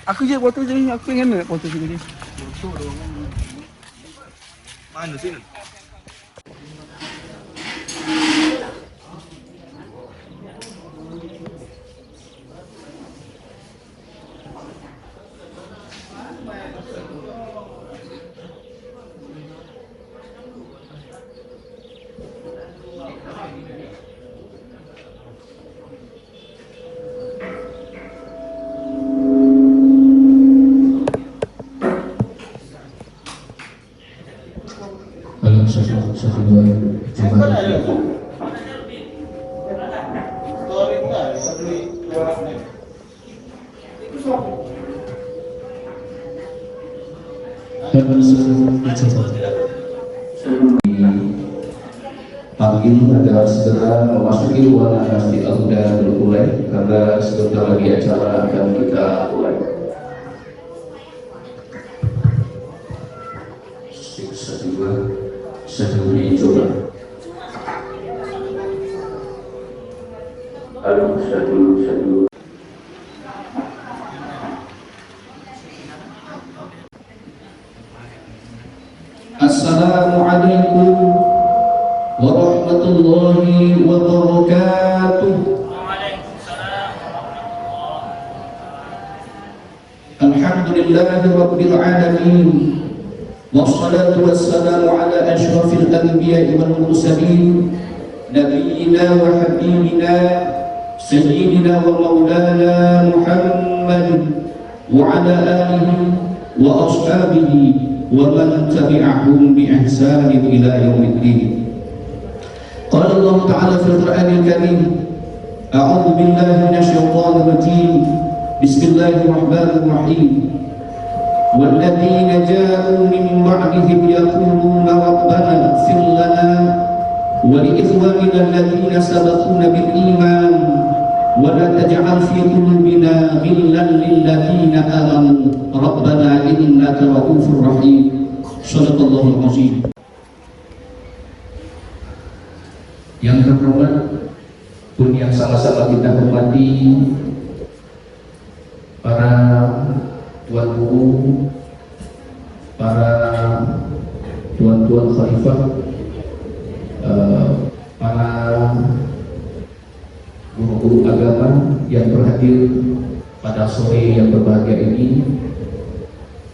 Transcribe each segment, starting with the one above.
Aku je foto je, aku pengen nak foto juga je. Mana sini? Panggil agar segera memasuki ruangan Masjid Al-Huda mulai karena sebentar lagi acara akan kita mulai. Satu dicoba. Satu. Assalamualaikum warahmatullahi wabarakatuh. Alhamdulillahi rabbil alamin. Wassalatu wassalamu ala asyrafil anbiya'i wal mursalin nabiyyina wa habibina sayyidina wa maulana Muhammad wa ala alihi wa ashabihi wa man tabi'ahum bi ihsanin ila yaumiddin. Qala Allah Ta'ala fil Qur'anil Karim, a'udzu billahi minasy syaithanir rajim. Bismillahirrahmanirrahim. والذين جاءوا من بعدهم يقولون ربنا اغفر لنا ولإخواننا الذين سبقونا بالإيمان ولا تجعل في قلوبنا غلا للذين آمنوا ربنا إنك رؤوف رحيم. صدق الله العظيم. Yang terhormat pun yang sama-sama kita hormati para tuan guru, para tuan-tuan khalifah, para guru-guru agama yang berhadir pada sore yang berbahagia ini,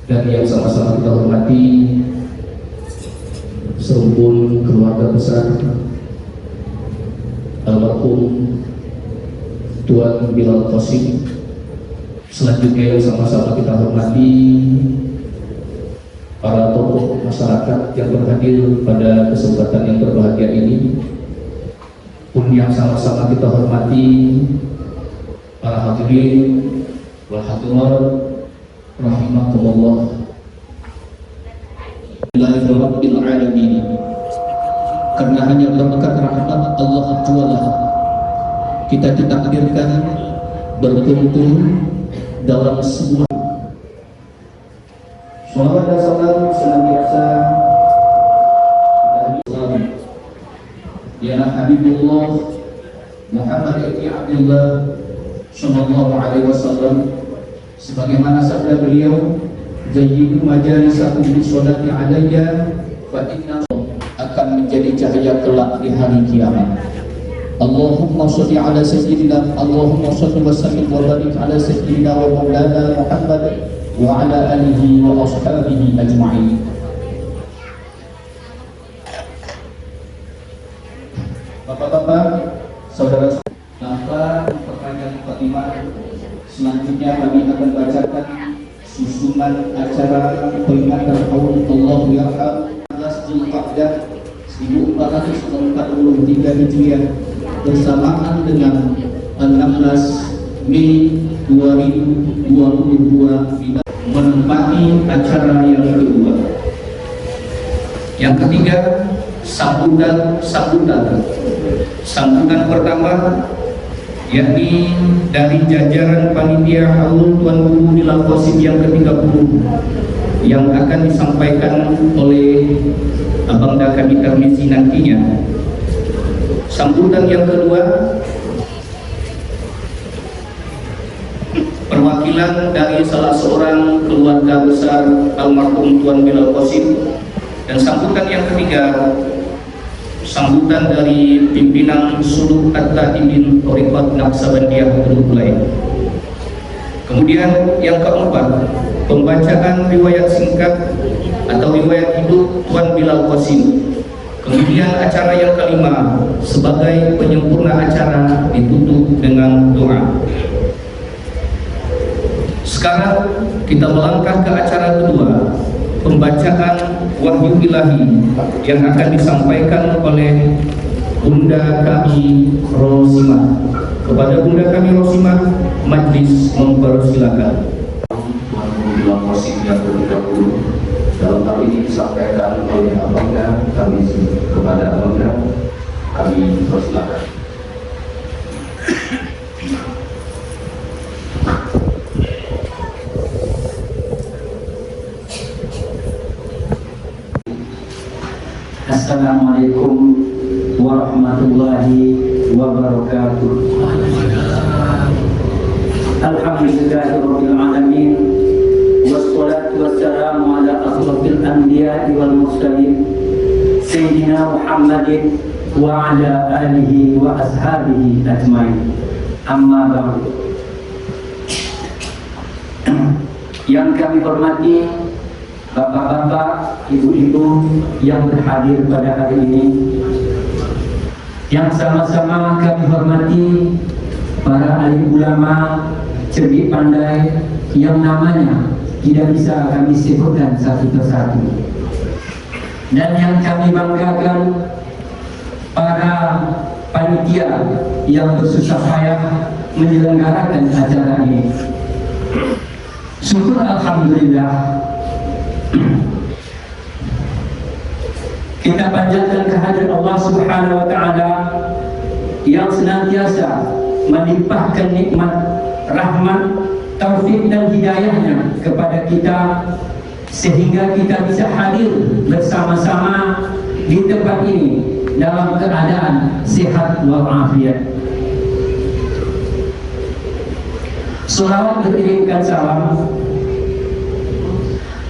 dan yang sama-sama kita hormati serumpun keluarga besar almarhum Tuan Bilal Qasim. Selanjutnya yang sama-sama kita hormati para tokoh masyarakat yang berhadir pada kesempatan yang berbahagia ini, pun yang sama-sama kita hormati para hadirin wal hadirat rahimakumullah. Rabbil alamin. Karena hanya berkat rahmat Allah Ta'ala kita ditakdirkan berkumpul dalam sebuah sholawat dan salam senantiasa ya Habibullah Muhammad ibn Abdullah sallallahu alaihi wasallam, sebagaimana sabda beliau, jayyidu majalisakum bi sholati alayya fa inna akan menjadi cahaya kelak di hari kiamat. Allahumma sholli ala sayyidina, Allahumma sholli wa sallim wa barik ala sayyidina wa maulana Muhammad wa ala alihi wa ashabihi ajma'in. Bapak-bapak, saudara, tanpa pertanyaan mukadimah, selanjutnya kami akan bacakan susunan acara peringatan tahun Allahu Yarham 11 Zulqa'dah 1443 Hijriah bersamaan dengan 16 Mei 2022 menempati acara yang kedua. Yang ketiga, sambutan pertama yakni dari jajaran panitia haul Tuan Guru Bilal Qasim yang ke-30 yang akan disampaikan oleh Abang Daka Tarmizi nantinya. Sambutan yang kedua perwakilan perwakilan dari salah seorang keluarga besar almarhum Tuan Bilal Qasim. Dan sambutan yang ketiga, sambutan dari pimpinan Suluk At-Taibin Thariqat Naqsabandiyah Bulbulai. Kemudian yang keempat, pembacaan riwayat singkat atau riwayat hidup Tuan Bilal Qasim. Kemudian acara yang kelima, sebagai penyempurna acara, ditutup dengan doa. Sekarang kita melangkah ke acara kedua, pembacaan wahyu ilahi yang akan disampaikan oleh Bunda kami Rosimah. Kepada Bunda kami Rosimah, majlis mempersilakan. Tuan Bilal Qasim yang terdahulu dalam hal ini disampaikan oleh Abangga, kami kepada Abangga kami persilakan. Assalamualaikum warahmatullahi wabarakatuh. Alhamdulillahirabbil alamin. Wassalatu wassalamu ala asrofil anbiya'i wal mursalin Sayyidina Muhammadin wa ala alihi wa ashabihi ajmain. Amma ba'du. Yang kami hormati Bapak-bapak, ibu-ibu yang berhadir pada hari ini, yang sama-sama kami hormati para alim ulama cerdik pandai yang namanya tidak bisa kami sebutkan satu persatu, dan yang kami banggakan para panitia yang bersusah payah menyelenggarakan acara ini. Syukur alhamdulillah kita panjatkan kehadirat Allah Subhanahu wa taala yang senantiasa melimpahkan nikmat, rahmat, taufik dan hidayahnya kepada kita sehingga kita bisa hadir bersama-sama di tempat ini dalam keadaan sehat walafiat. Salawat beriringkan salam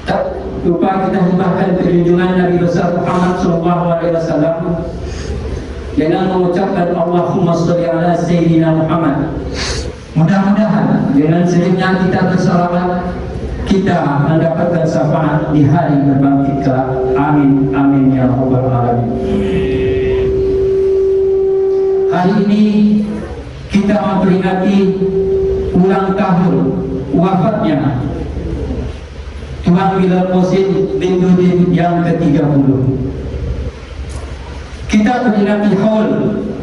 tak lupa kita hembahkan perlindungan Nabi besar Muhammad SAW dengan mengucapkan Allahumma sholli ala Sayyidina Muhammad. Mudah-mudahan dengan seringnya kita bersalawat kita mendapatkan syafaat di hari berbangkit kelak. Amin amin ya rabbal alamin. Hari ini kita memperingati ulang tahun wafatnya Tuan Bilal Qasim bin Nurdin yang ke-30. Kita memperingati haul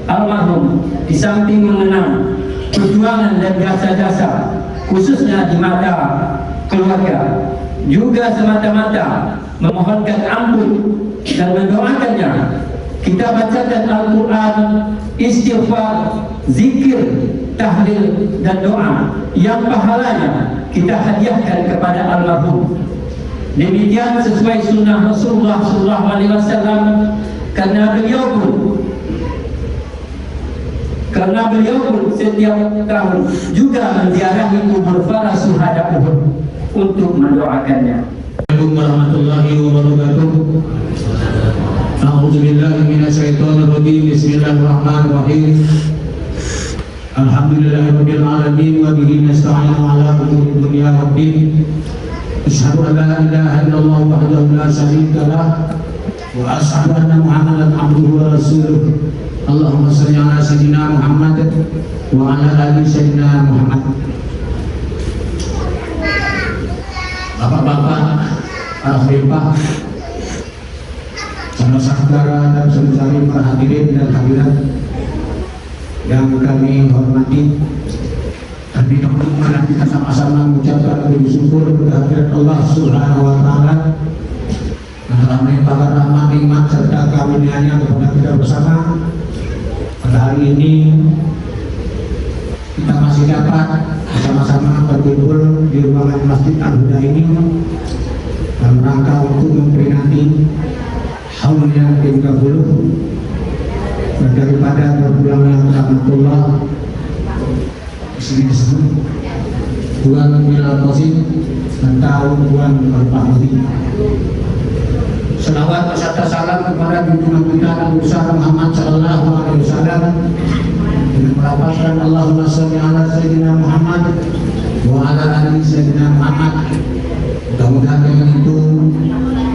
almarhum di samping mengenang perjuangan dan jasa-jasa khususnya di mata keluarga, juga semata-mata memohonkan ampun dan mendoakannya. Kita bacakan Al-Quran, istighfar, zikir, tahlil dan doa yang pahalanya kita hadiahkan kepada almarhum. Demikian sesuai sunnah Rasulullah SAW, karena beliau pun setiap tahun juga menziarahi kubur para syuhada Uhud untuk mendoakannya. Assalamualaikum warahmatullahi wabarakatuh. A'udzubillahi minasyaitonir rajim. Bismillahirrahmanirrahim. Alhamdulillahirabbil alamin wa bihi nasta'inu ala umuri dunya waddin. Asyhadu an la ilaha illallah wahdahu la syarika lah wa asyhadu anna Muhammadan abduhu wa rasuluh. Allahumma shalli ala sayyidina Muhammad wa ala ali sayyidina Muhammad. Bapak-bapak, para khalifah, saudara-saudara dan saudari para hadirin dan hadirat yang kami hormati, terlebih dahulu mari kita sama-sama mengucapkan puji syukur kehadirat Allah Subhanahu wa taala dalam melimpahkan rahmat, nikmat serta karunia-Nya kepada kita bersama. Pada hari ini kita masih dapat bersama-sama berkumpul di ruangan Masjid Al-Huda ini dalam rangka untuk memperingati haul yang ke-30 daripada berpulangnya rahmatullah di sini disebut Tuan Selawat serta salam kepada junjungan kita Nabi besar Muhammad sallallahu alaihi wasallam dengan melafazkan Allahumma shalli ala sayyidina Muhammad wa ala ali sayyidina Muhammad. Mudah-mudahan dengan itu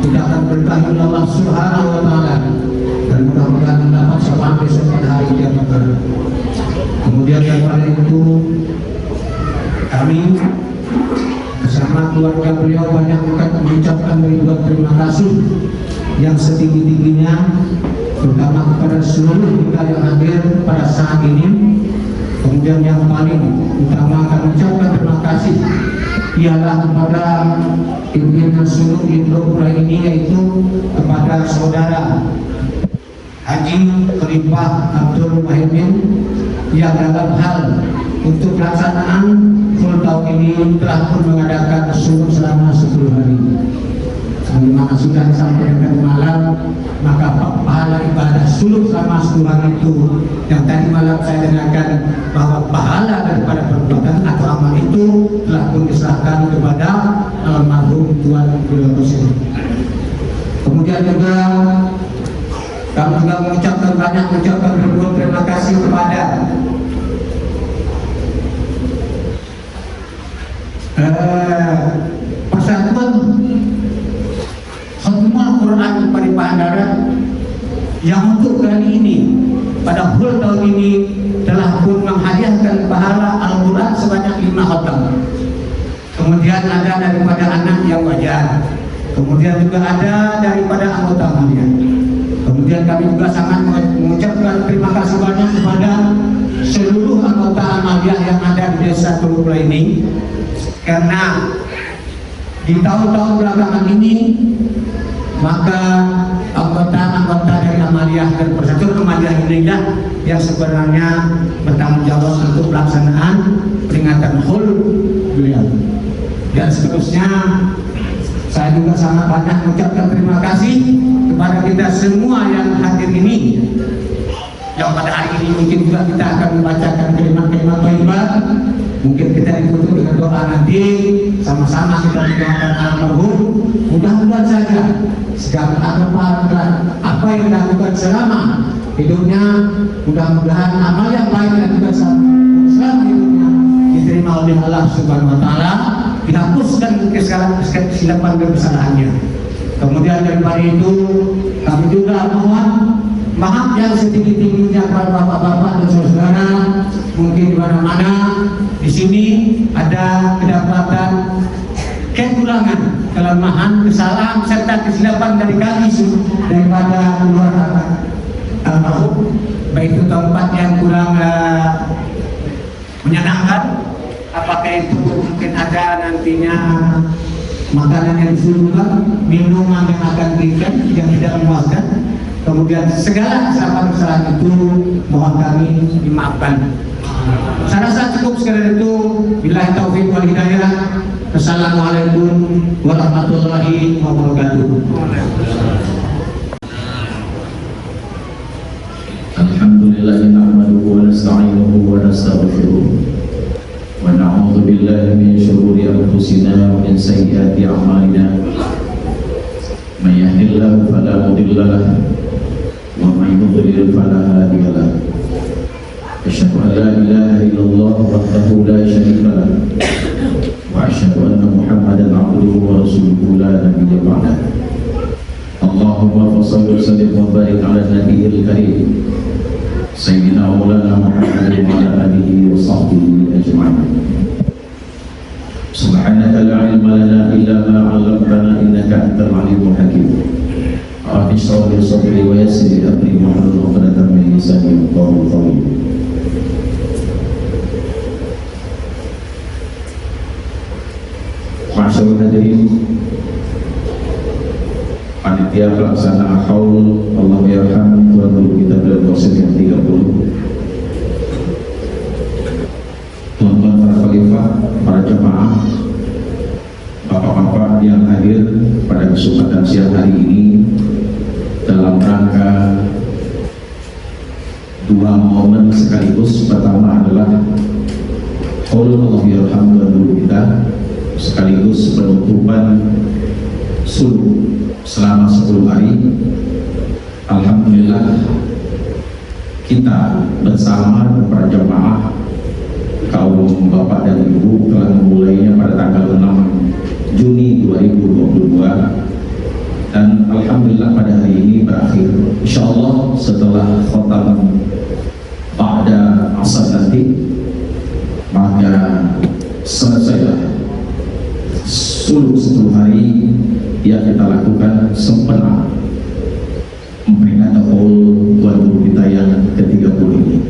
kita akan berkah Allah Subhanahu wa taala dan mudah-mudahan mendapat syafaat besok pada hari kiamat. Kemudian daripada itu kami bersama keluarga beliau banyak mengucapkan ribuan terima kasih yang setinggi-tingginya, terutama kepada seluruh kita yang hadir pada saat ini. Kemudian yang paling utama kami ucapkan terima kasih ialah kepada pimpinan seluruh Indo ini, yaitu kepada saudara Haji Khalifah Abdul Muhyiddin yang dalam hal untuk pelaksanaan full tahun ini telah pun mengadakan suluk selama 10 hari. Sebagaimana sudah disampaikan malam, maka pahala ibadah suluk selama 10 hari itu yang tadi malam saya dengarkan bahwa pahala daripada perbuatan atau amal itu telah pun diserahkan kepada almarhum Tuan Guru Husain. Kemudian juga kami juga mengucapkan ribuan terima kasih kepada Persatuan Khatmul Quran Paripahan Darat yang untuk kali ini pada full tahun ini telah pun menghadiahkan pahala Al-Quran sebanyak 5 khatam. Kemudian ada daripada anak yang wajar, kemudian juga ada daripada anggota mulia. Kemudian kami juga sangat mengucapkan terima kasih banyak kepada seluruh anggota Amaliyah yang ada di desa Tulukula ini, karena di tahun-tahun belakangan ini maka anggota-anggota dari Amaliyah dan Persatuan Amaliyah inilah yang sebenarnya bertanggung jawab untuk pelaksanaan peringatan HUL beliau. Dan seterusnya saya juga sangat banyak mengucapkan terima kasih kepada kita semua yang hadir ini, yang pada hari ini mungkin juga kita akan membacakan kalimat-kalimat thayyibah. Mungkin kita ditutup dengan doa nanti sama-sama kita mendoakan almarhum. Mudah-mudahan saja segala apa yang dilakukan selama hidupnya, mudah-mudahan amal yang baik yang dilakukan selama hidupnya diterima oleh Allah Subhanahu wa taala, dihapuskan kesilapan dan kesalahannya. Kemudian daripada itu kami juga mohon maaf yang setinggi-tingginya kepada bapak-bapak dan saudara. Mungkin di mana-mana di sini ada kedapatan kekurangan, kelemahan, kesalahan serta kesilapan dari kami daripada keluarga almarhum, baik itu tempat yang kurang menyenangkan, apakah itu mungkin ada nantinya makanan yang disuruhkan, minuman yang akan diberikan yang tidak memuaskan. Kemudian segala kesalahan itu mohon kami dimaafkan. Saya rasa cukup sekali itu. Billahi taufiq wal hidayah. Assalamualaikum warahmatullahi wabarakatuh. Alhamdulillah nahmaduhu wa nasta'inuhu wa nastaghfiruh wa na'udzu billahi min shururi anfusina wa min sayyiati a'malina. May yahdihillahu fala mudilla lahu wa may yudlil fala hadiya lahu. Asyhadu an la ilaha illallah wahdahu la syarika lahu wa asyhadu anna Muhammadan abduhu wa rasuluhu la nabiyya ba'dahu. Allahumma shalli wa sallim wa barik ala nabiyil karim sayyidina wa maulana Muhammad wa ala alihi wa sahbihi ajma'in. Subhanaka la ilma lana illa ma 'allamtana innaka antal alimul hakim. Rabbi shrah li sadri wa yassir li amri wahlul 'uqdatam min lisani yafqahu qawli. Masyaallah hadirin, panitia pelaksana haul Allah yarham Tuan Guru kita beliau dosen yang 30, tuan-tuan para khalifah, para jemaah, bapak-bapak yang hadir pada kesempatan siang hari ini dalam rangka dua momen sekaligus. Pertama adalah haul Allah yarham Tuan Guru kita sekaligus penutupan suluk selama 10 hari. Alhamdulillah kita bersama para jamaah kaum bapak dan ibu telah memulainya pada tanggal 6 Juni 2022 dan alhamdulillah pada hari ini berakhir. Insyaallah setelah khotam pada asar nanti maka selesailah suluk 10 hari yang kita lakukan sempena memperingati haul tuan guru kita yang ke-30 ini.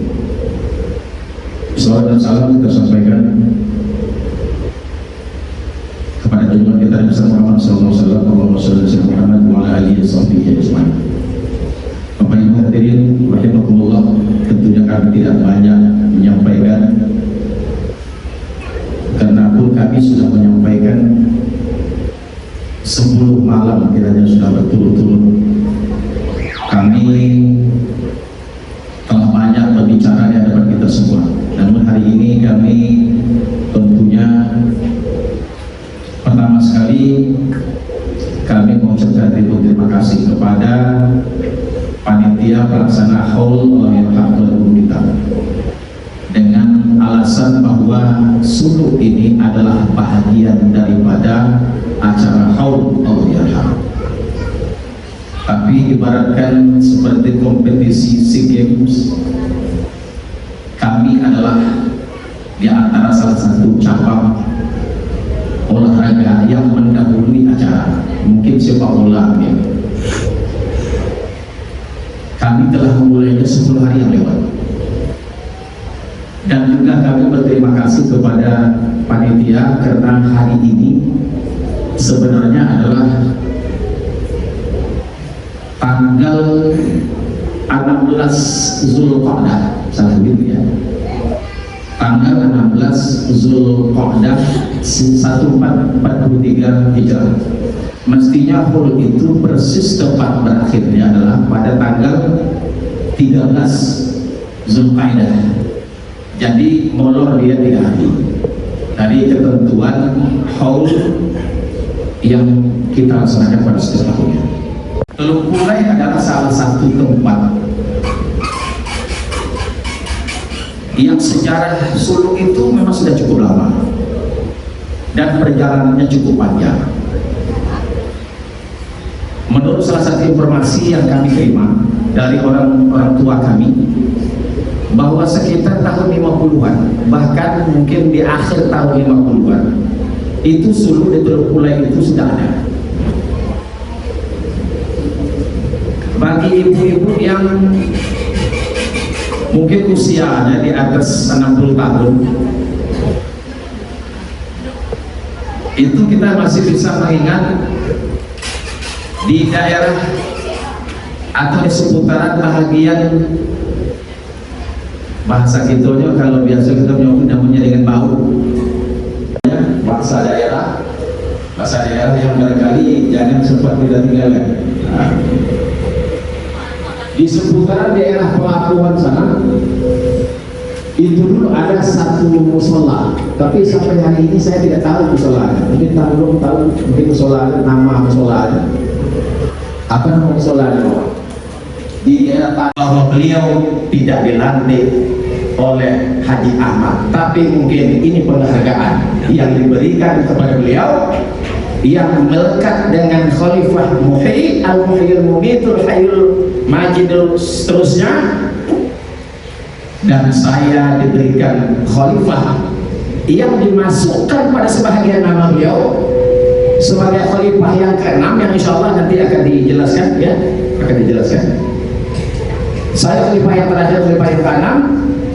Salawat dan salam kita sampaikan kepada junjungan kita Nabi Muhammad SAW. Allahumma shalli ala Muhammad wa ala alihi wa sahbihi ajma'in. Bapak Ibu hadirin rahimakumullah, tentunya kami tidak banyak menyampaikan karena pun kami sudah menyampaikan 10 malam kiranya sudah berturut-turut. Kami telah banyak berbicara di hadapan kita semua. Namun hari ini kami tentunya pertama sekali kami mengucapkan terima kasih kepada panitia pelaksana haul yang guru kita dengan alasan bahwa suluk ini adalah bahagian daripada acara haul Allah. Tapi ibaratkan seperti kompetisi SEA Games, kami adalah di antara salah satu cabang olahraga yang mendahului acara, mungkin sepak bola ya. Kami telah memulainya 10 hari yang lewat dan juga kami berterima kasih kepada panitia karena hari ini sebenarnya adalah tanggal 16 Zulqa'dah, salah gitu ya, tanggal 16 Zulqa'dah 1443 Hijrah. Mestinya haul itu persis tepat berakhirnya adalah pada tanggal 13 Zulqa'dah. Jadi molor dia 3 hari dari ketentuan haul yang kita laksanakan pada setiap tahunnya. Teluk Pulai adalah salah satu tempat yang sejarah suluk itu memang sudah cukup lama dan perjalanannya cukup panjang. Menurut salah satu informasi yang kami terima dari orang tua kami, bahwa sekitar tahun 50-an, bahkan mungkin di akhir tahun 50-an, itu suluk di Teluk Pulai itu sudah ada. Bagi ibu-ibu yang mungkin usianya di atas 60 tahun, itu kita masih bisa mengingat di daerah atau di seputaran bahagian bahasa kitanya, kalau biasa kita menyebut namanya dengan bau, bahasa daerah yang barangkali jangan sempat tidak tinggalkan. Nah, di seputaran daerah Pelabuhan sana itu dulu ada satu musola, tapi sampai hari ini saya tidak tahu musolanya. Mungkin belum tahu, mungkin musola, nama musolanya apa, nama musolanya di daerah, bahwa beliau tidak dilantik oleh Haji Ahmad, tapi mungkin ini penghargaan yang diberikan kepada beliau yang melekat dengan Khalifah Muhyi al-Muhyil Mumitul Hayyul Majidul seterusnya, dan saya diberikan Khalifah yang dimasukkan pada sebahagian nama beliau sebagai Khalifah yang ke-6 yang insya Allah nanti akan dijelaskan ya, akan dijelaskan. Saya Khalifah yang terakhir, Khalifah yang ke-6.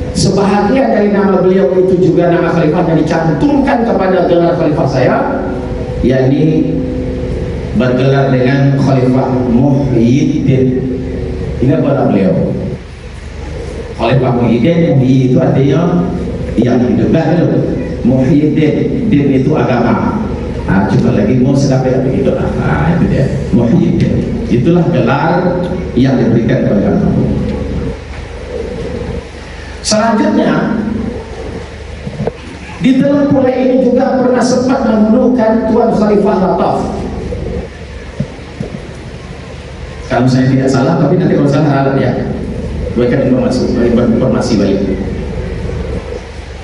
Sebahagian dari nama beliau itu juga nama Khalifah yang dicantumkan kepada gelar Khalifah saya, yakni bergelar dengan Khalifah Muhyiddin. Ini apa beliau? Khalifah Muhyiddin, Muhyi itu artinya yang hidup, Muhyiddin, din itu agama. Coba lagi mau sedap ya begitu lah. Itu dia, Muhyiddin. Itulah gelar yang diberikan kepada kamu. Selanjutnya di Teluk Pulai ini juga pernah sempat menuduhkan Tuan Khalifah Lataf. Kalau saya tidak salah, tapi nanti kalau salah ada ya, berikan informasi balik.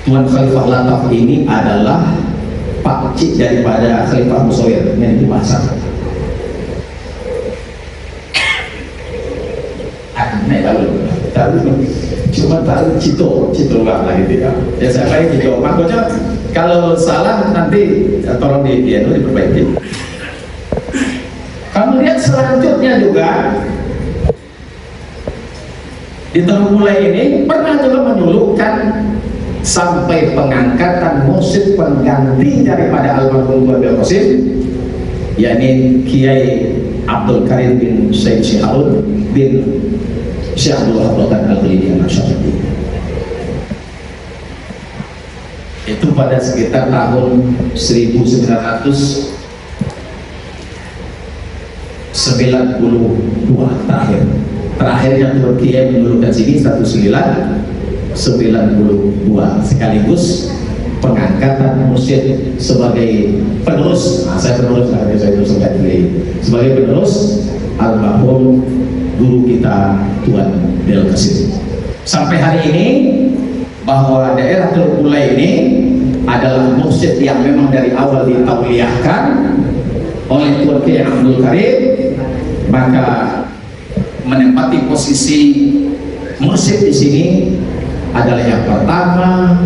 Tuan Khalifah Lataf ini adalah pakcik daripada Khalifah Musawir yang itu bahasa. Cuma tahu cito lah gitu ya. Ya saya pakai cito. Makanya kalau salah nanti tolong diperbaiki. Kemudian selanjutnya juga di tahun mulai ini pernah juga menyuluhkan sampai pengangkatan musyid pengganti daripada almarhum Abil Qasim, yakni Kiai Abdul Karim bin Syekh Syiharun bin Syekh Abdul Rahman Al-Khalidi Al-Syafi'i. Itu pada sekitar tahun 1992 terakhirnya Tuan Kiai menurunkan sini 1992 sekaligus pengangkatan musyid sebagai penerus. Saya penerus, saya terus sebagai penerus almarhum guru kita Tuan Del Qasim. Sampai hari ini bahwa daerah Teluk Bulai ini adalah musyid yang memang dari awal ditauliahkan oleh Tuan Kiai Abdul Karim, maka menempati posisi musyid di sini adalah yang pertama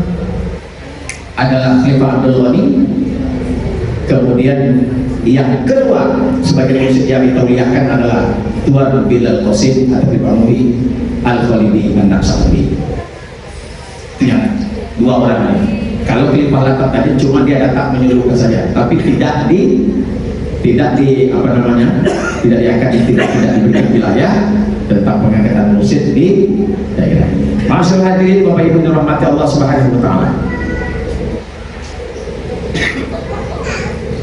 adalah Khalifah Abdul Ghani, kemudian yang kedua sebagai musyid yang ditauliahkan adalah Tuan Bilal Qasim Al-Muhi Al-Khalidi An-Naqsabandi. Itu yang dua orang ini. Kalau Khalifah Lataf tadi cuma dia datang menyuruhkan saja, tapi tidak diberikan wilayah tentang pengangkatan musyid di daerah ini. Masyaallah hadirin Bapak Ibu dirahmati Allah Subhanahu wa taala.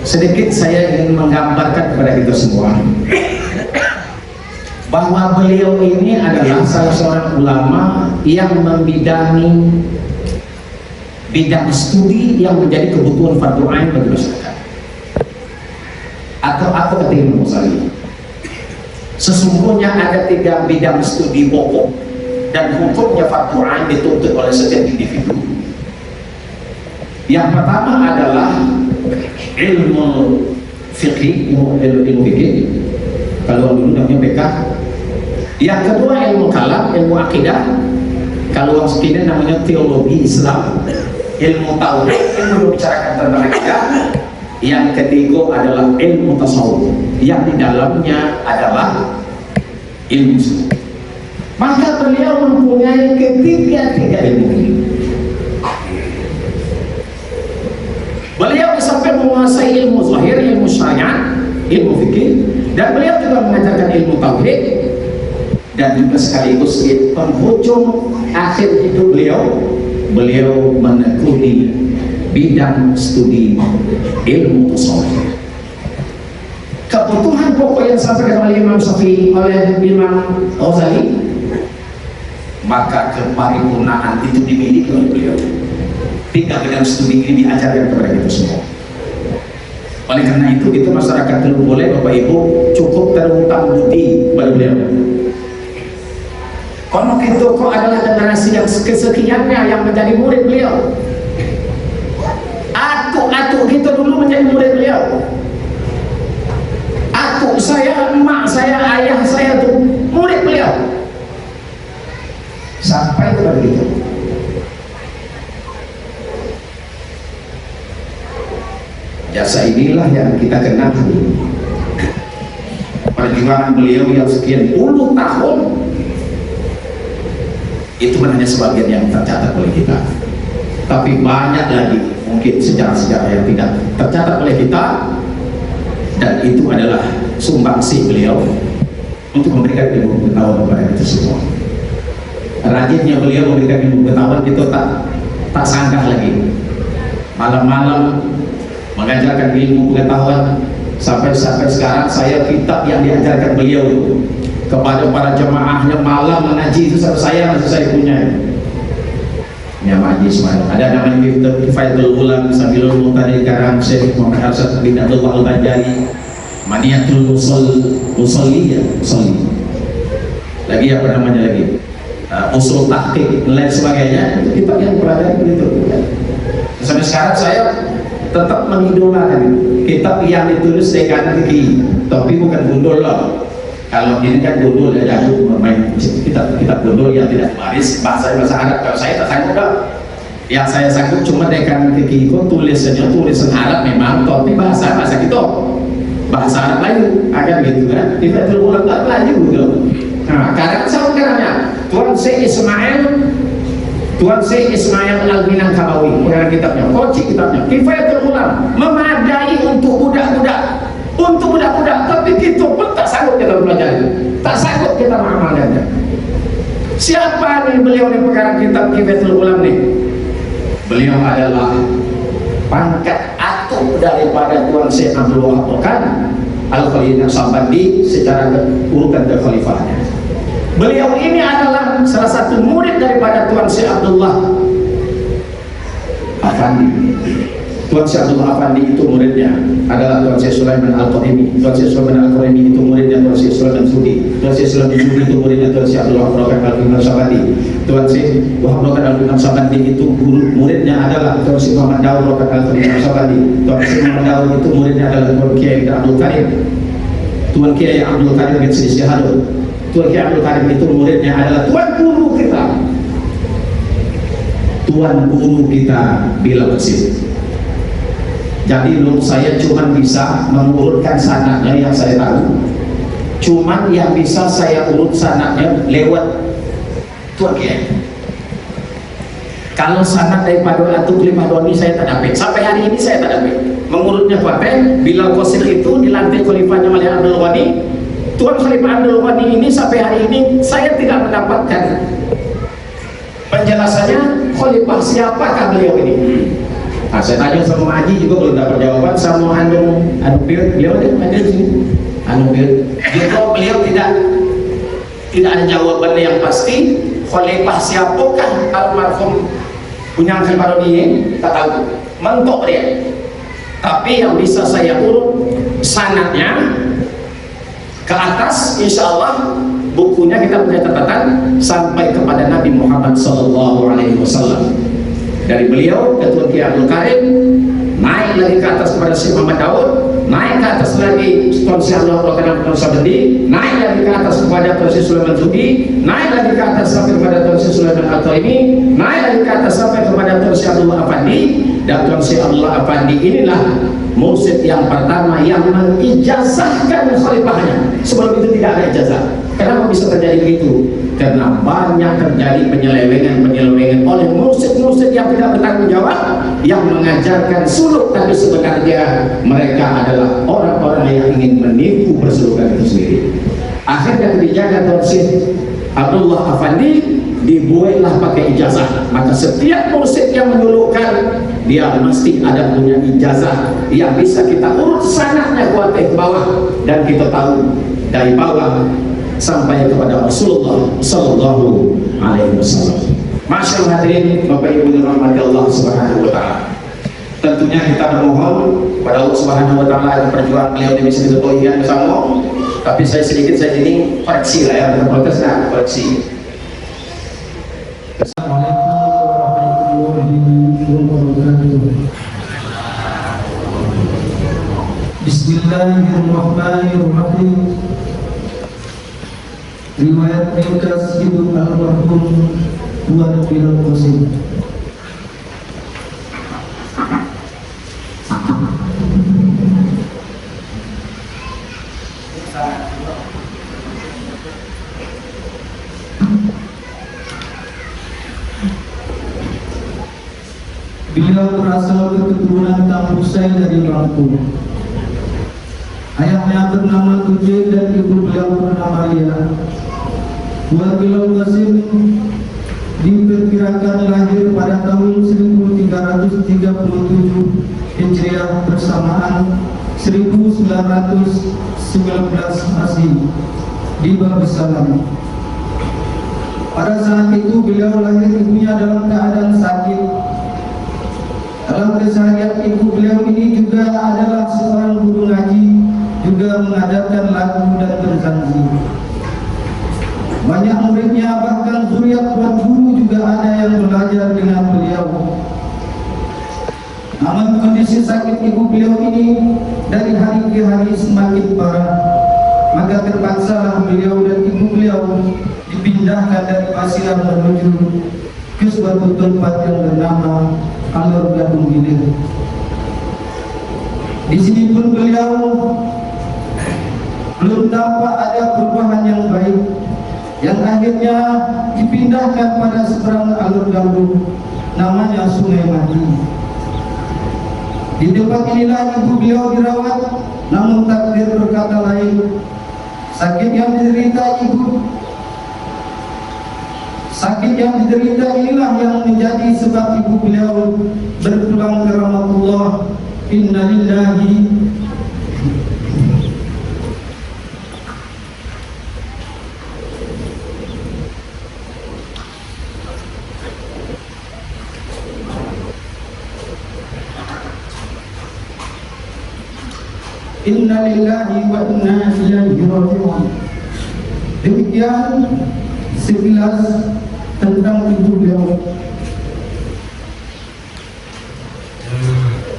Sedikit saya ingin menggambarkan kepada kita semua bahwa beliau ini adalah salah seorang ulama yang membidangi bidang studi yang menjadi kebutuhan fardu ain bagi masyarakat. Atau apa kata Imam Ghazali? Sesungguhnya ada 3 bidang studi pokok dan hukumnya fardu ain dituntut oleh setiap individu. Yang pertama adalah ilmu fikih, ilmu fikih. Kalau dulu namanya BK. Yang kedua ilmu kalam, ilmu akidah. Kalau orang sekini namanya teologi Islam, ilmu tauhid, ilmu membicarakan tentang akidah. Yang ketiga adalah ilmu tasawuf, yang di dalamnya adalah ilmu sunnah. Maka beliau mempunyai ketiga ilmu ini. Beliau sampai menguasai ilmu zahir, ilmu syariat, ilmu fikih, dan beliau juga mengajarkan ilmu tauhid, dan juga sekaligus penghujung akhir hidup beliau menekuni bidang studi ilmu tasawuf. Kebutuhan pokok yang disampaikan oleh Imam Syafi'i, oleh Imam Ghazali, maka keparipurnaan itu dimiliki oleh beliau. 3 bidang studi ini diajarkan kepada kita semua. Oleh karena itu masyarakat Teluk Bulai, Bapak Ibu, cukup terhutang budi pada beliau. Kono itu kok adalah generasi yang kesekiannya yang menjadi murid beliau. Atuk kita dulu menjadi murid beliau. Atuk saya, emak saya, ayah saya itu murid beliau. Sampai kepada kita. Jasa inilah yang kita kenal. Perjuangan beliau yang sekian puluh tahun itu hanya sebagian yang tercatat oleh kita, tapi banyak lagi mungkin sejarah-sejarah yang tidak tercatat oleh kita, dan itu adalah sumbangsi beliau untuk memberikan ilmu pengetahuan kepada kita semua. Rajinnya beliau memberikan ilmu pengetahuan itu tak sangka lagi. Malam-malam mengajarkan ilmu pengetahuan sampai sekarang saya kitab yang diajarkan beliau kepada para jemaahnya malam mengaji itu saya punya. Ya majlis ada namanya Kifayatul Ulam Sabilul Muhtadi karang Syekh Muhammad Arsad bin Abdullah Al-Banjari. Maniatul usolli. Lagi apa namanya lagi? Usul tahqiq dan lain sebagainya. Kita yang pelajari begitu. Sampai sekarang saya tetap mengidolakan kitab yang ditulis dengan gigi, tapi bukan gundul loh. Kalau ini kan gundul ya, aku bermain kitab gundul yang tidak baris bahasa Arab. Kalau saya tak sanggup dah. Yang saya sanggup cuma dengan gigi itu tulisannya tulisan Arab memang, tapi bahasa kita bahasa Arab lain akan gitu kan. Kita terulang lagi gitu. Nah, kadang sama caranya Tuan Syekh Ismail Al-Minangkabawi pengarang kitabnya, kunci kitabnya Kifayatul Ulama, memadai untuk budak-budak, tapi kita pun tak sanggup kita belajar, tak sanggup kita mengamalkannya. Siapa nih beliau nih pengarang kitab Kifayatul Ulama nih? Beliau adalah pangkat atuk daripada Tuan Syekh Abdul Wahab Al-Khalil Sabandi secara urutan kekhalifahannya. Beliau ini adalah salah satu murid daripada Tuan Syekh Abdullah Afandi. Tuan Syekh Abdullah Afandi itu muridnya adalah Tuan Syekh Sulaiman Al-Qarimi. Tuan Syekh Sulaiman Al-Qarimi itu muridnya Tuan Syekh Sulaiman Sudi. Tuan Syekh Sulaiman Sudi itu muridnya Tuan Syekh Abdullah Al-Sabandi. Tuan Syekh Wahab Al-Sabandi itu muridnya adalah Tuan Syekh Muhammad Daud Al-Sabandi. Tuan Syekh Muhammad Daud itu muridnya adalah Tuan Kiai Abdul Karim. Tuan Kiai Abdul Karim bin Sidi Syahadul. Tuan Kiai Abdul Karim itu muridnya adalah tuan guru kita Bilal Qasim. Jadi saya cuma bisa mengurutkan sanadnya yang saya tahu, cuman yang bisa saya urut sanadnya lewat Tuan Kiai. Kalau sanad daripada Atuk Limadoni saya tak dapat, sampai hari ini saya tak dapat mengurutnya. Bilal Qasim itu dilantik khalifahnya oleh Abdul Ghani. Tuan Khalifah Abdul Ghani ini sampai hari ini saya tidak mendapatkan penjelasannya khalifah siapakah beliau ini. Nah, saya tanya sama Haji juga belum dapat jawaban. Sama beliau ada di sini. Beliau tidak ada jawaban yang pasti. Khalifah siapakah almarhum punya Khalifah ini tak tahu. Mentok dia. Tapi yang bisa saya urut sanadnya ke atas, insya Allah bukunya kita punya catatan sampai kepada Nabi Muhammad SAW. Dari beliau ke Tuan Kiai Abdul Karim, naik lagi ke atas kepada Syekh Muhammad Daud, naik ke atas lagi Tuan Syekh Abdul Sabandi, naik lagi ke atas kepada Tuan Syekh Sulaiman Sudi, naik lagi ke atas sampai kepada Tuan Syekh Sulaiman Al-Taimi, naik lagi ke atas sampai kepada Tuan Syekh Abdullah Afandi. Dan Tuan Syekh Abdullah Afandi inilah mursyid yang pertama yang mengijazahkan khalifahnya. Sebelum itu tidak ada ijazah. Kenapa bisa terjadi begitu? Karena banyak terjadi penyelewengan oleh mursyid-mursyid yang tidak bertanggung jawab, yang mengajarkan suluk, tapi sebenarnya mereka adalah orang-orang yang ingin menipu persulukan itu sendiri. Akhirnya kebijakan Tuan Syekh Abdullah Afandi dibuatlah pakai ijazah. Maka setiap mursyid yang menyulukan, dia mesti ada punya ijazah yang bisa kita urut sanadnya ke bawah, dan kita tahu dari bawah sampai kepada Rasulullah Sallallahu Alaihi Wasallam. Masyaallah hadirin Bapak Ibu dirahmati Allah Subhanahu Wa Taala. Tentunya kita bermohon kepada Allah Subhanahu Wa Taala agar perjuangan beliau ini bisa ditoikan bersama. Tapi saya ini koreksi lah ya, bukan protes, nah koreksi. Assalamualaikum warahmatullahi wabarakatuh. Bismillahirrahmanirrahim. Riwayat ringkas hidup almarhum Tuan Bilal Qasim. Beliau berasal keturunan Tampusai dari Lampung. Ayahnya bernama Tujil dan ibu beliau bernama Lia. Tuan Bilal Qasim diperkirakan lahir pada tahun 1337 Hijriah bersamaan 1919 Masehi di Babussalam. Pada saat itu beliau lahir ibunya dalam keadaan sakit. Dalam keseharian ibu beliau ini juga adalah seorang guru ngaji, juga juga mengajarkan lagu dan berzanzi. Banyak muridnya, bahkan zuriat tuan guru juga ada yang belajar dengan beliau. Namun kondisi sakit ibu beliau ini dari hari ke hari semakin parah. Maka terpaksalah beliau dan ibu beliau dipindahkan dari Pasiran menuju ke suatu tempat yang bernama Alur Gadung Gilir. Di sini pun beliau belum tampak ada perubahan yang baik, yang akhirnya dipindahkan pada seberang Alur Gadung, namanya Sungai Mati. Di tempat inilah ibu beliau dirawat, namun takdir berkata lain. Sakit yang diderita inilah yang menjadi sebab ibu beliau berpulang ke rahmatullah. Inna lillahi Inna lillahi wa inna ilaihi raji'un. Demikian sekilas tentang ibu beliau.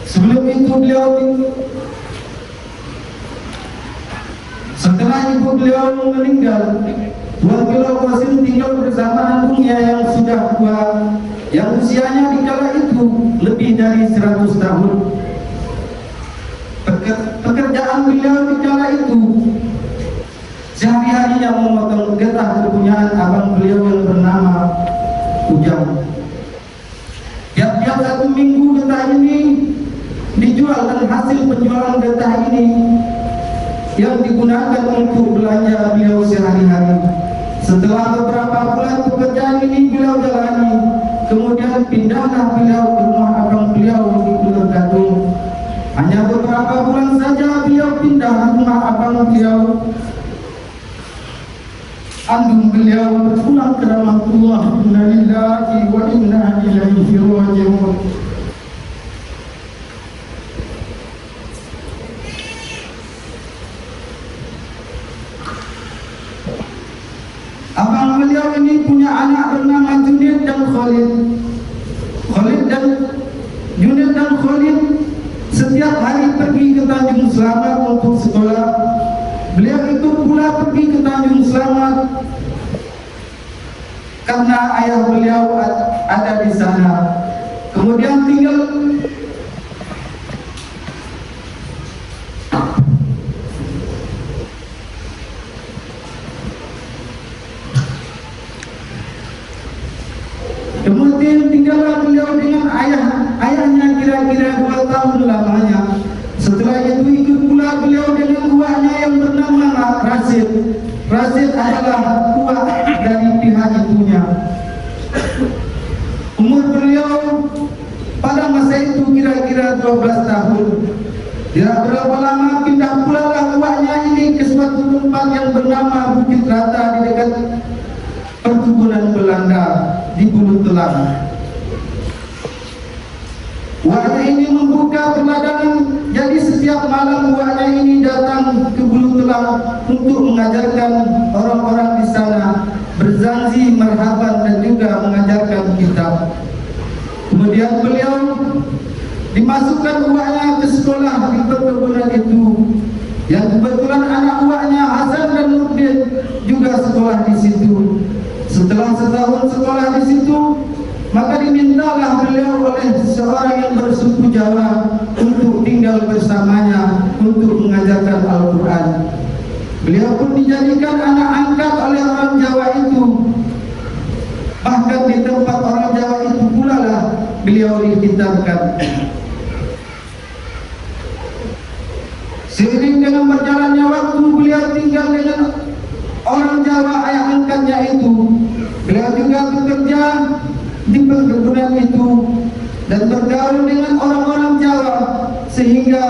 Sebelum itu setelah ibu beliau meninggal, Tuan Beliau Qasim tinggal bersama andungnya yang sudah tua, yang usianya di kala itu lebih dari 100 tahun. Pekerjaan beliau di kala itu sehari-harinya memotong getah kepunyaan abang beliau yang bernama Ujang. Tiap-tiap 1 minggu getah ini dijual, dan hasil penjualan getah ini yang digunakan untuk belanja beliau sehari-hari. Setelah beberapa bulan pekerjaan ini beliau jalani, kemudian pindahlah beliau ke rumah abang beliau di Alur Gadung. Hanya beberapa bulan saja beliau pindah ke rumah abang beliau. Andung beliau berpulang ke rahmatullah. Inna lillahi wa inna ilaihi raji'un. Abang beliau ini punya anak bernama Junid dan Khalid. Junid dan Khalid setiap hari pergi ke Tanjung Selamat untuk sekolah. Beliau ikut pula pergi ke Tanjung Selamat karena ayah beliau ada di sana. Kemudian tinggallah beliau dengan ayahnya kira-kira 2 tahun lamanya. Setelah itu ikut pula beliau dengan uaknya yang bernama Rasid. Rasid adalah uak dari pihak ibunya. Umur beliau pada masa itu kira-kira 12 tahun. Tidak berapa lama pindah pula lah uaknya ini ke suatu tempat yang bernama Bukit Rata di dekat perkebunan Belanda di Bulu Telang. Uaknya ini membuka perladangan, jadi setiap malam uaknya ini datang ke Bulu Telang untuk mengajarkan orang-orang di sana berzanzi, marhaban, dan juga mengajarkan kitab. Kemudian beliau dimasukkan uaknya ke sekolah di perkebunan itu, yang kebetulan anak uaknya Hasan dan Nurdin juga sekolah di situ. Setelah setahun sekolah di situ, maka dimintalah beliau oleh seorang yang bersuku Jawa untuk tinggal bersamanya untuk mengajarkan Al-Quran. Beliau pun dijadikan anak angkat oleh orang Jawa itu. Bahkan di tempat orang Jawa itu pula lah beliau dikitabkan. Seiring dengan berjalannya waktu, beliau tinggal dengan orang Jawa ayah angkatnya itu. Beliau juga bekerja di perkebunan itu dan bergaul dengan orang-orang Jawa, sehingga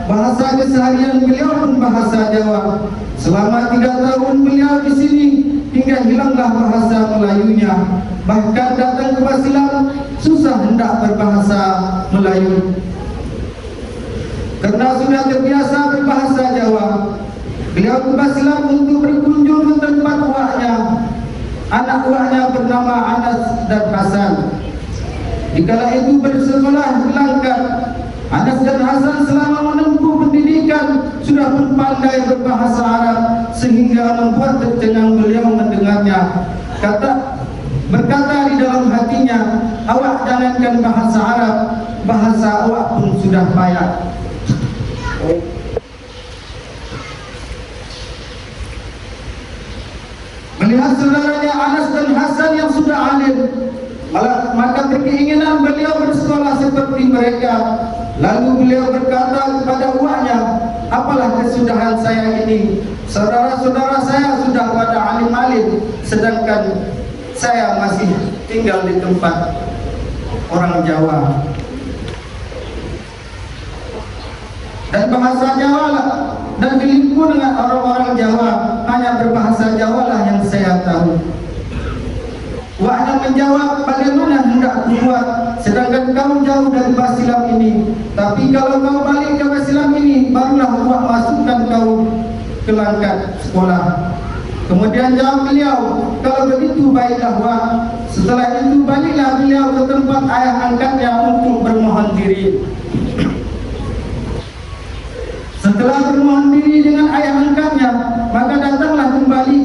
bahasa keseharian beliau pun bahasa Jawa. Selama 3 tahun beliau di sini hingga hilanglah bahasa Melayunya. Bahkan datang ke Basilan susah hendak berbahasa Melayu. Karena sudah terbiasa berbahasa Jawa, beliau bersilam untuk berkunjung ke tempat uaknya. Anak uaknya bernama Anas dan Hasan. Dikala itu bersekolah di Langkat, Anas dan Hasan selama menempuh pendidikan sudah pun pandai berbahasa Arab sehingga membuat tercengang beliau mendengarnya. Berkata di dalam hatinya, awak jangankan bahasa Arab, bahasa awak pun sudah payah. Melihat saudaranya Anas dan Hasan yang sudah alim, maka berkeinginan beliau bersekolah seperti mereka. Lalu beliau berkata kepada uaknya, apalah kesudahan saya ini? Saudara-saudara saya sudah pada alim-alim, sedangkan saya masih tinggal di tempat orang Jawa. Dan bahasa Jawa lah, dan dilingkup dengan orang-orang Jawa, hanya berbahasa Jawa lah yang saya tahu. Uaknya menjawab, bagaimana hendak kubuat, sedangkan kau jauh dari Basilam ini. Tapi kalau kau balik ke Basilam ini, barulah uak masukkan kau ke Langkat sekolah. Kemudian jawab beliau, kalau begitu baiklah Wak. Setelah itu baliklah beliau ke tempat ayah angkatnya untuk bermohon diri. Setelah bermohon diri dengan ayah angkatnya, maka datanglah kembali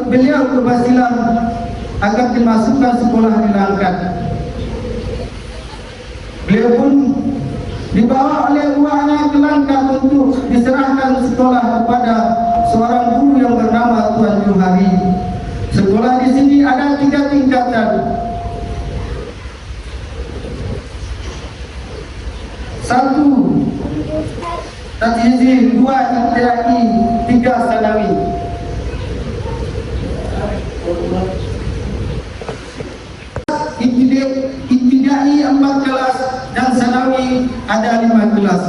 beliau ke Basilam agar dimasukkan sekolah di Langkat. Beliau pun dibawa oleh uaknya ke Langkat untuk diserahkan sekolah kepada seorang guru yang bernama Tuan Johari. Sekolah di sini ada 3 tingkatan. 1 Tajizim, 2 Ibtidai, 3 Sanawi. Ibtidai 4 kelas dan Sanawi ada 5 kelas.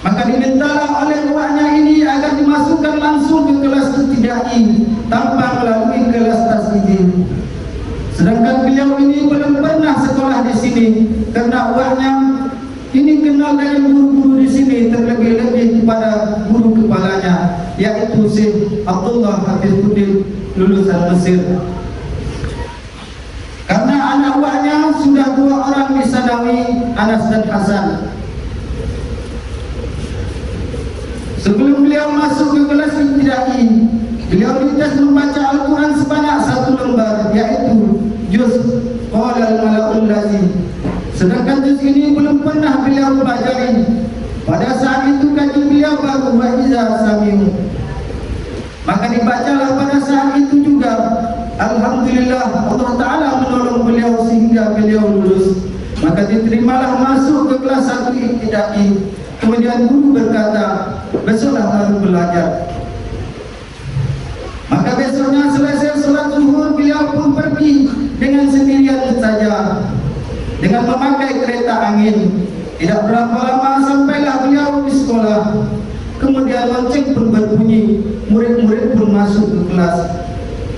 Maka dimintalah oleh uaknya ini agar dimasukkan langsung ke kelas Ibtidai tanpa melalui kelas Tajizim. Sedangkan beliau ini belum pernah sekolah di sini karena uaknya ini kenal dengan guru-guru di sini, terlebih-lebih kepada guru kepalanya, yaitu Syekh Abdullah Hafizuddin lulusan Mesir. Karena anak uaknya sudah 2 orang di Sanawi, Anas dan Hasan. Sebelum beliau masuk ke kelas Ibtidai, beliau dites membaca Al-Quran sebanyak 1 lembar, yaitu Juz Qala al-Mala'ul Lazim. Sedangkan juz ini belum pernah beliau pelajari. Pada saat itu kaji beliau baru Wa'iza Sami'u. Maka dibacalah pada saat itu juga. Alhamdulillah Allah Ta'ala menolong beliau sehingga beliau lulus. Maka diterimalah masuk ke kelas 1 Ibtidai. Kemudian guru berkata, besoklah baru belajar. Maka besoknya selesai sholat zuhur, beliau pun pergi dengan sendirian saja, dengan memakai kereta angin. Tidak berapa lama sampailah beliau di sekolah. Kemudian lonceng pun berbunyi, murid-murid pun masuk ke kelas.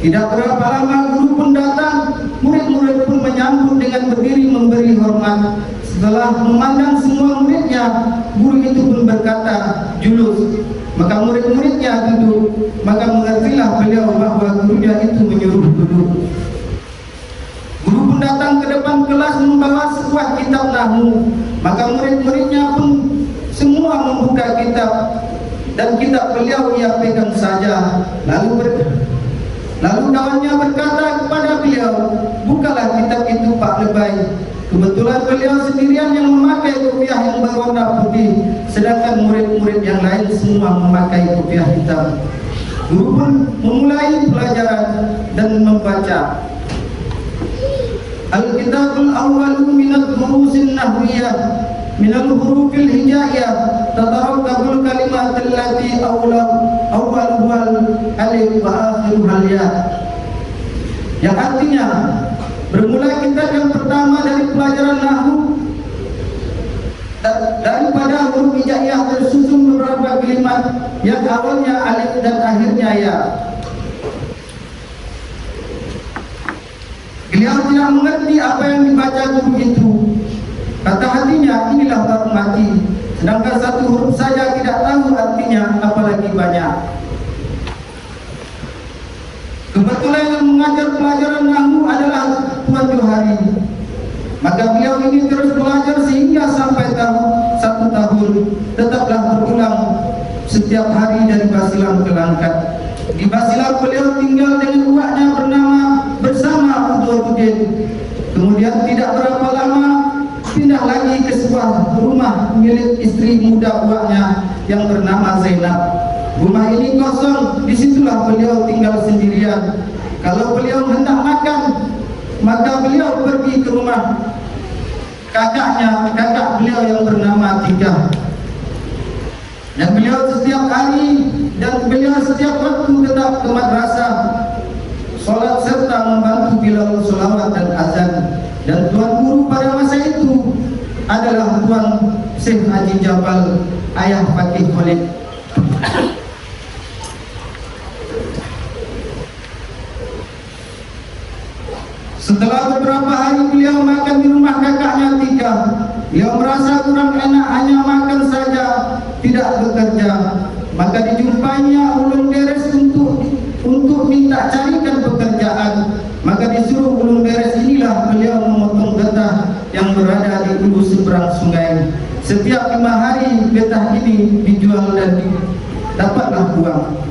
Tidak berapa lama guru pun datang, murid-murid pun menyambut dengan berdiri memberi hormat. Setelah memandang semua muridnya, guru itu pun berkata, julus. Maka murid-muridnya duduk. Maka mengertilah beliau bahwa gurunya itu menyuruh duduk. Guru pun datang ke depan kelas membawa sebuah kitab nahwu. Maka murid-muridnya pun semua membuka kitab, dan kitab beliau ia pegang saja. Lalu kawannya berkata kepada beliau, bukalah kitab itu Pak Lebay. Kebetulan beliau sendirian yang memakai kopiah yang berwarna putih, sedangkan murid-murid yang lain semua memakai kopiah hitam. Guru pun memulai pelajaran dan membaca. Al-Kitabul Awwalu minal hurusin nahwiyah minal hurufil hijaiyah tatarakabul kalimat allati awwaluhal alif wa akhiruhal ya. Yang artinya, bermula kitab yang pertama dari pelajaran nahwu, daripada huruf hijaiyah tersusun beberapa kalimat yang awalnya alif dan akhirnya ya. Beliau tidak mengerti apa yang dibaca guru itu. Kata hatinya, inilah baru mati. sedangkan satu huruf saja tidak tahu artinya, apalagi banyak. Kebetulan yang mengajar pelajaran nahwu adalah Tuan Johari. Maka beliau ini terus belajar sehingga sampai tahun 1 tahun, tetaplah berulang setiap hari dari Basilam ke Langkat. Di Basilam beliau tinggal dengan uaknya bersama Udhuruddin. Kemudian tidak berapa lama pindah lagi ke sebuah rumah milik istri muda uaknya yang bernama Zainab. Rumah ini kosong, disitulah beliau tinggal sendirian. Kalau beliau hendak makan, maka beliau pergi ke rumah kakak beliau yang bernama Tika. Dan beliau setiap hari dan beliau setiap waktu tetap ke madrasah, sholat serta membantu Bilal sholawat dan azan. Dan tuan guru pada masa itu adalah Tuan Syekh Haji Jabal, ayah Fakih Khalid. Setelah beberapa hari beliau makan di rumah kakaknya Tika, beliau merasa kurang enak hanya makan saja, tidak bekerja. Maka dijumpainya ulun beres untuk minta carikan pekerjaan. Maka disuruh ulun beres inilah beliau memotong getah yang berada di ulu seberang sungai. Setiap 5 hari getah ini dijual dan dapatlah uang.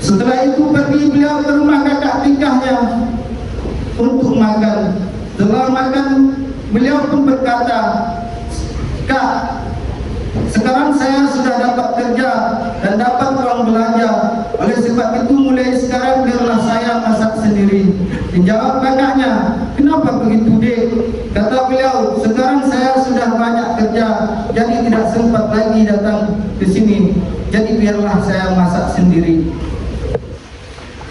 Setelah itu pergi beliau ke rumah kakak tingkahnya untuk makan. Setelah makan, beliau pun berkata, "Kak, sekarang saya sudah dapat kerja dan dapat uang belanja. Oleh sebab itu mulai sekarang biarlah saya masak sendiri." Dijawab kakaknya, "Kenapa begitu, Dek?" Kata beliau, "Sekarang saya sudah banyak kerja, jadi tidak sempat lagi datang ke sini. Jadi biarlah saya masak sendiri."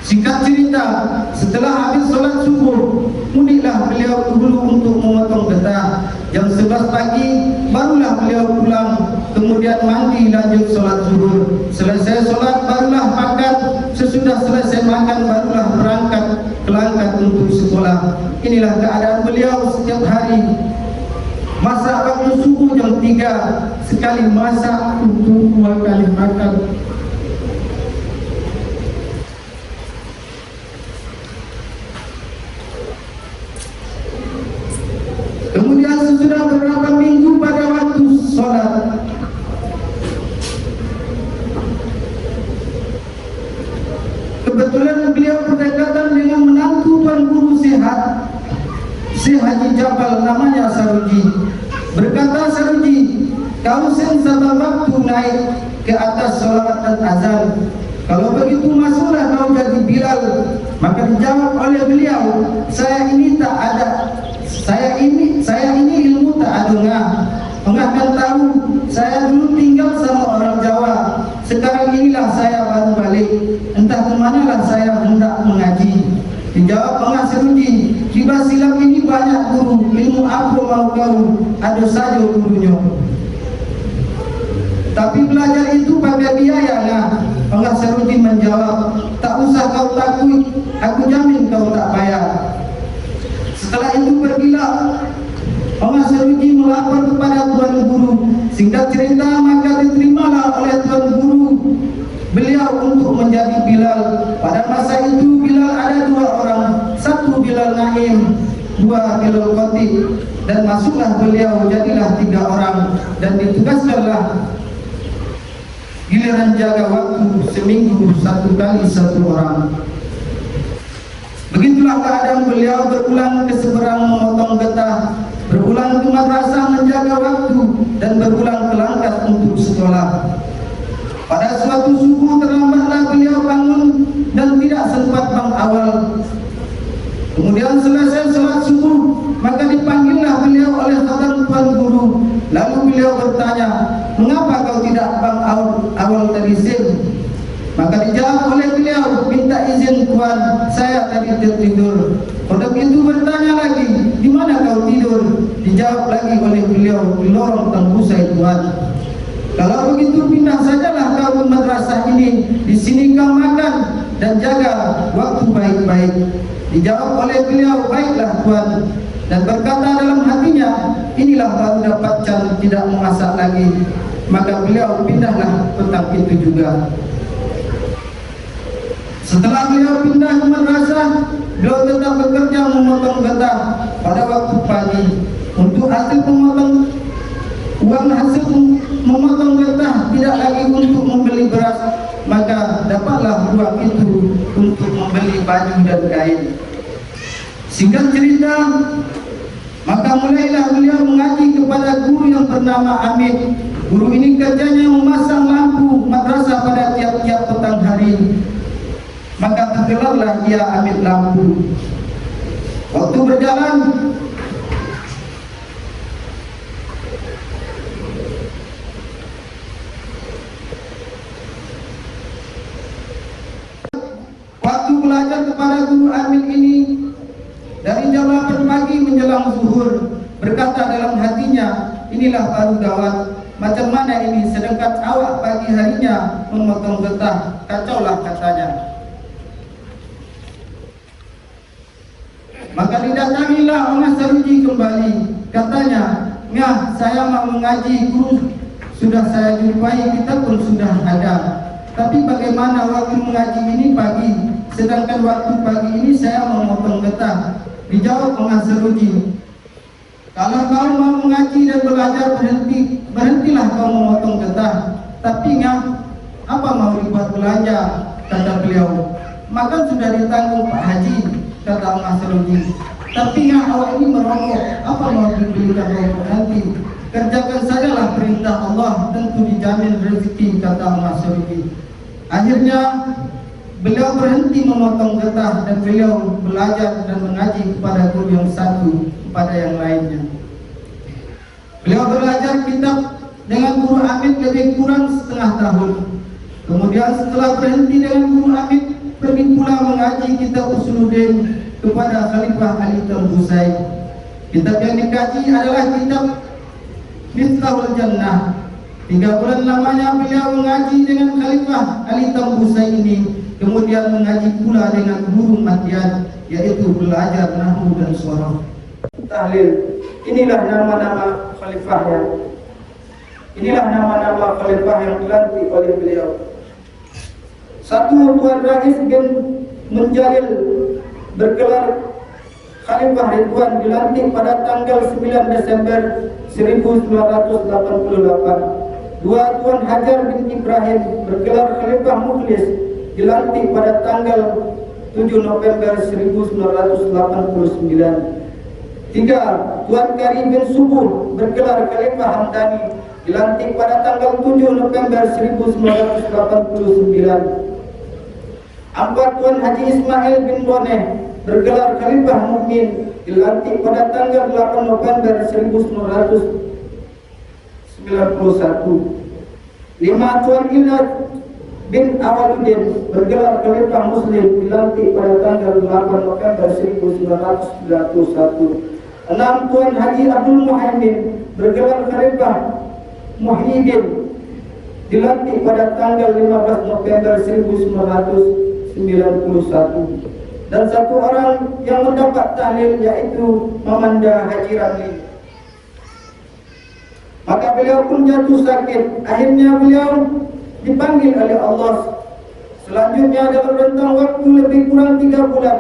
Singkat cerita, setelah habis sholat subuh, mudiklah beliau dulu untuk memotong getah. Jam 11 pagi barulah beliau pulang, kemudian mandi lanjut sholat zuhur. Selesai sholat barulah makan, sesudah selesai makan barulah berangkat ke Langkat untuk sekolah. Inilah keadaan beliau setiap hari. Masak waktu subuh jam 3, sekali masak untuk 2 kali makan. Kemudian sesudah beberapa minggu pada waktu sholat, kebetulan beliau berdekatan dengan menantu Tuan Guru sehat, Syekh Haji Jabal, namanya Saruji. Berkata Saruji, "Kau sabar waktu naik ke atas sholawat dan azan. Kalau begitu masuklah kau jadi Bilal." Maka dijawab oleh beliau, Saya ini ilmu tak adengah. Engah kan tahu, saya dulu tinggal sama orang Jawa. Sekarang inilah saya baru balik. Entah kemanalah saya hendak mengaji. Dijawab Engah Saruji, di Basilam ini banyak guru. Ilmu apa mau kau? Ada saja gurunya. Tapi belajar itu pakai biaya lah. Engah Saruji menjawab, "Tak usah kau takut, aku jamin kau tak bayar." Setelah itu pergilah Engah Saruji melapor kepada Tuan Guru. Singkat cerita, maka diterimalah oleh Tuan Guru beliau untuk menjadi Bilal. Pada masa itu Bilal ada 2 orang, satu Bilal Naim, 2 Bilal Qatib, dan masuklah beliau, jadilah 3 orang, dan ditugaskanlah giliran jaga waktu seminggu 1 kali 1 orang. Begitulah keadaan beliau, berulang ke seberang memotong getah, berulang ke madrasah menjaga waktu, dan berulang ke Langkat untuk sekolah. Pada suatu subuh terlambatlah beliau bangun dan tidak sempat bang awal. Kemudian selesai sholat subuh, maka dipanggillah beliau oleh Tuan Guru. Lalu beliau bertanya, "Mengapa kau tidak bang awal tadi Sim?" Maka dijawab oleh beliau, "Minta izin Tuan, saya tadi tertidur." Pada itu bertanya lagi, "Di mana kau tidur?" Dijawab lagi oleh beliau, "Di lorong tembusai Tuan." "Kalau begitu pindah sajalah kau ke madrasah ini. Di sini kau makan dan jaga waktu baik-baik." Dijawab oleh beliau, baiklah Tuan. Dan berkata dalam hatinya, inilah baru dapatkan, tidak memasak lagi. Maka beliau pindahlah petang itu juga. Setelah beliau pindah ke madrasah, beliau tetap bekerja memotong getah pada waktu pagi. Untuk hasil memotong, uang hasil memotong getah tidak lagi untuk membeli beras, maka dapatlah uang itu untuk membeli baju dan kain. Singkat cerita, maka mulailah beliau mengaji kepada guru yang bernama Amit. Guru ini kerjanya memasang lampu madrasah pada tiap-tiap petang hari. Maka tergelarlah ia Amit lampu. Waktu berjalan, waktu belajar kepada guru Amit ini dari jam 8 pagi menjelang zuhur, berkata dalam hatinya, inilah baru gawat. Macam mana ini, sedangkan awak pagi harinya memotong getah, kacaulah katanya. Maka didatangilah orang Saruji kembali. Katanya, "Ngah, saya mau mengaji, guru sudah saya jumpai, kita pun sudah ada. Tapi bagaimana waktu mengaji ini pagi, sedangkan waktu pagi ini saya memotong getah?" Dijawab orang Saruji, "Kalau kau mau mengaji dan belajar, berhentilah kau memotong getah. Tapi Ngah, apa mau dibuat belanja?" kata beliau. "Maka sudah ditanggung Pak Haji," kata Mas Saruji. "Tapi Ngah, awak ini merokok, apa mau dibelikan rokok nanti? Kerjakan sajalah perintah Allah, tentu dijamin rezeki," kata Mas Saruji. Akhirnya beliau berhenti memotong getah dan beliau belajar dan mengaji kepada guru yang satu kepada yang lainnya. Beliau belajar kitab dengan guru Amit lebih kurang setengah tahun. Kemudian setelah berhenti dengan guru Amit, pergi pula mengaji kitab Usuluddin kepada Khalifah Ali Tambusai. Kitab yang dikaji adalah kitab Miftahul Jannah. 3 bulan lamanya beliau mengaji dengan Khalifah Ali Tambusai ini. Kemudian mengaji pula dengan guru Matian, yaitu belajar nahwu dan shoroh. Tahlil. Inilah nama-nama khalifahnya. Inilah nama-nama khalifah yang dilantik oleh beliau. 1. Tuan Rais bin Munjalil bergelar Khalifah Ridwan, dilantik pada tanggal 9 Desember 1988. 2. Tuan Hajar bin Ibrahim bergelar Khalifah Mukhlis, dilantik pada tanggal 7 November 1989. 3. Tuan Karim bin Subuh bergelar Khalifah Hamdani, dilantik pada tanggal 7 November 1989. 4. Tuan Haji Ismail bin Boneh bergelar Khalifah Mukmin, dilantik pada tanggal 8 November 1991. 5. Tuan Ilad bin Awaluddin bergelar Khalifah Muslim, dilantik pada tanggal 8 November 1991. 6. Tuan Haji Abdul Muhaimin bergelar Khalifah Muhyiddin, dilantik pada tanggal 15 November 1991. Dan 1 orang yang mendapat tahlil, yaitu Mamanda Haji Ramli. Maka beliau pun jatuh sakit. Akhirnya beliau dipanggil oleh Allah. Selanjutnya dalam rentang waktu lebih kurang 3 bulan,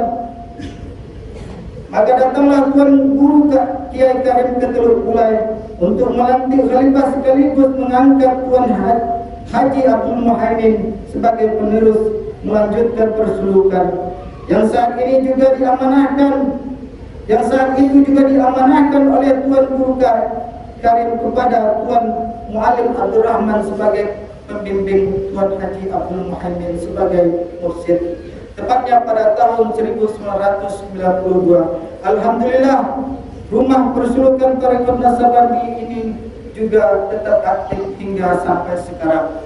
maka datanglah Tuan Guru Kiai Karim ke Teluk Bulai untuk melantik khalifah sekaligus mengangkat Tuan Haji Abdul Muhaimin sebagai penerus melanjutkan persulukan yang saat itu juga diamanahkan oleh Tuan Guru Karim kepada Tuan Muallim Abdul Rahman sebagai pembimbing, Tuan Haji Abdul Muhaimin sebagai mursyid, tepatnya pada tahun 1992. Alhamdulillah, rumah persulukan Tarekat Naksabandi ini juga tetap aktif hingga sampai sekarang.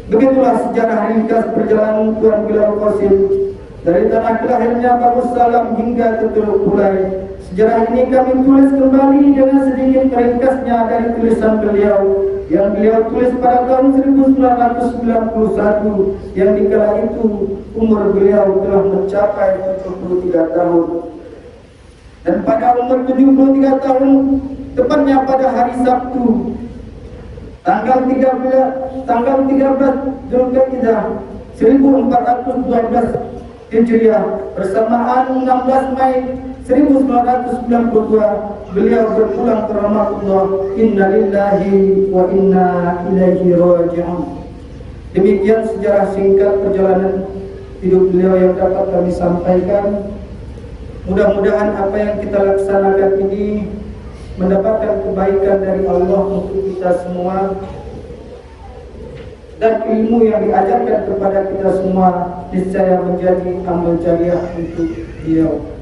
Begitulah sejarah ringkas perjalanan Tuan Bilal Qasim dari tanah kelahirannya Bagus Salam hingga ke Teluk Bulai. Sejarah ini kami tulis kembali dengan sedikit ringkasnya dari tulisan beliau. yang beliau tulis pada tahun 1991 yang dikala itu umur beliau telah mencapai 73 tahun. Dan pada umur 73 tahun, tepatnya pada hari Sabtu tanggal 13 Zulkaidah 1412 Hijriah bersamaan 16 Mei 1992 beliau berpulang ke rahmatullah. Innalillahi wa inna ilaihi raji'un. Demikian sejarah singkat perjalanan hidup beliau yang dapat kami sampaikan. Mudah-mudahan apa yang kita laksanakan ini mendapatkan kebaikan dari Allah untuk kita semua, dan ilmu yang diajarkan kepada kita semua niscaya menjadi amal jariah untuk beliau.